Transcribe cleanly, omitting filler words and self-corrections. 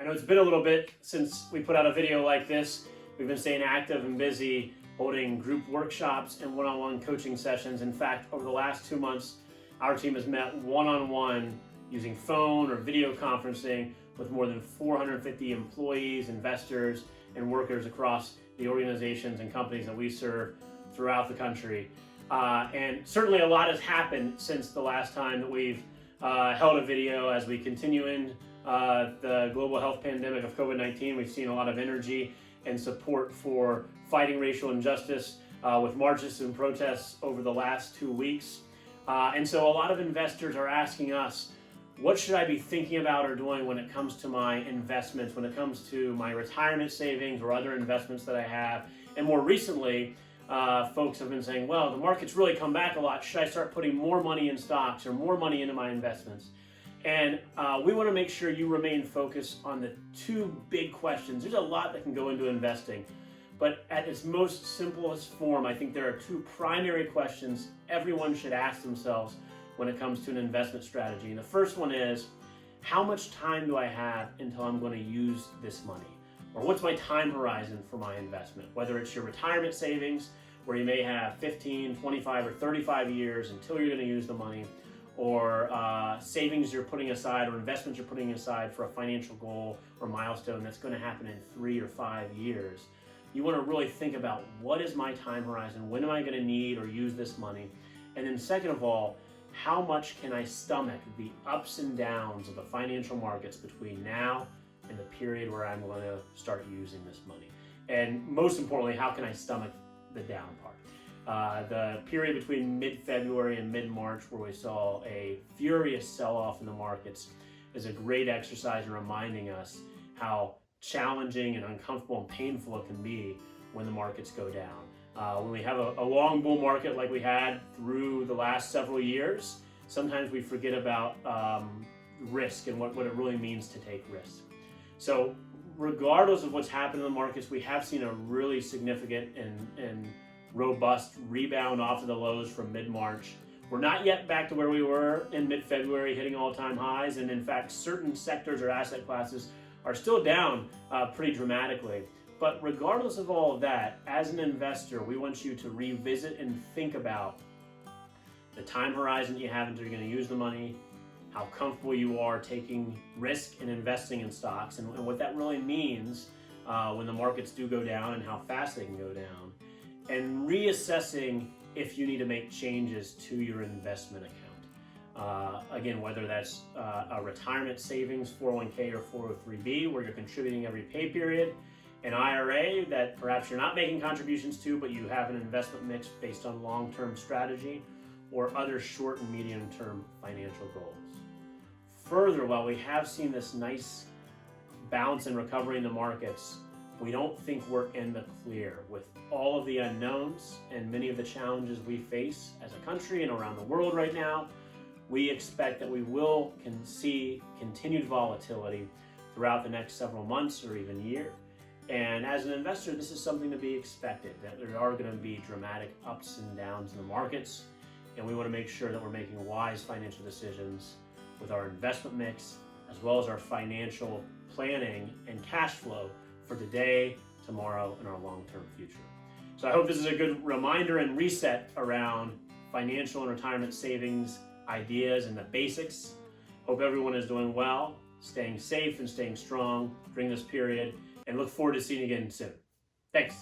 know it's been a little bit since we put out a video like this. We've been staying active and busy, holding group workshops and one-on-one coaching sessions. In fact, over the last 2 months, our team has met one-on-one using phone or video conferencing with more than 450 employees, investors, and workers across the organizations and companies that we serve throughout the country. And certainly a lot has happened since the last time that we've held a video. As we continue in the global health pandemic of COVID-19, we've seen a lot of energy and support for fighting racial injustice with marches and protests over the last 2 weeks. And so a lot of investors are asking us, what should I be thinking about or doing when it comes to my investments, when it comes to my retirement savings or other investments that I have? And more recently, folks have been saying, well, the market's really come back a lot. Should I start putting more money in stocks or more money into my investments? And we want to make sure you remain focused on the two big questions. There's a lot that can go into investing, but at its most simplest form, I think there are two primary questions everyone should ask themselves when it comes to an investment strategy. And the first one is, how much time do I have until I'm going to use this money? Or what's my time horizon for my investment? Whether it's your retirement savings, where you may have 15, 25, or 35 years until you're going to use the money, or savings you're putting aside or investments you're putting aside for a financial goal or milestone that's going to happen in 3 or 5 years. You want to really think about, what is my time horizon? When am I going to need or use this money? And then second of all, how much can I stomach the ups and downs of the financial markets between now and the period where I'm going to start using this money? And most importantly, how can I stomach the down part? The period between mid-February and mid-March, where we saw a furious sell-off in the markets, is a great exercise in reminding us how challenging and uncomfortable and painful it can be when the markets go down. When we have a long bull market like we had through the last several years, sometimes we forget about risk and what it really means to take risk. So regardless of what's happened in the markets, we have seen a really significant and robust rebound off of the lows from mid-March. We're not yet back to where we were in mid-February, hitting all-time highs, and in fact, certain sectors or asset classes are still down pretty dramatically. But regardless of all of that, as an investor, we want you to revisit and think about the time horizon that you have until you're going to use the money, how comfortable you are taking risk and investing in stocks, and what that really means when the markets do go down and how fast they can go down, and reassessing if you need to make changes to your investment account. Again, whether that's a retirement savings, 401k or 403b, where you're contributing every pay period, an IRA that perhaps you're not making contributions to, but you have an investment mix based on long-term strategy, or other short and medium-term financial goals. Further, while we have seen this nice bounce and recovery in the markets, we don't think we're in the clear with all of the unknowns and many of the challenges we face as a country and around the world right now. We expect that we will see continued volatility throughout the next several months or even year. And as an investor, this is something to be expected, that there are going to be dramatic ups and downs in the markets, and we want to make sure that we're making wise financial decisions with our investment mix, as well as our financial planning and cash flow for today, tomorrow, and our long-term future. So I hope this is a good reminder and reset around financial and retirement savings ideas and the basics. Hope everyone is doing well, staying safe and staying strong during this period, and look forward to seeing you again soon. Thanks.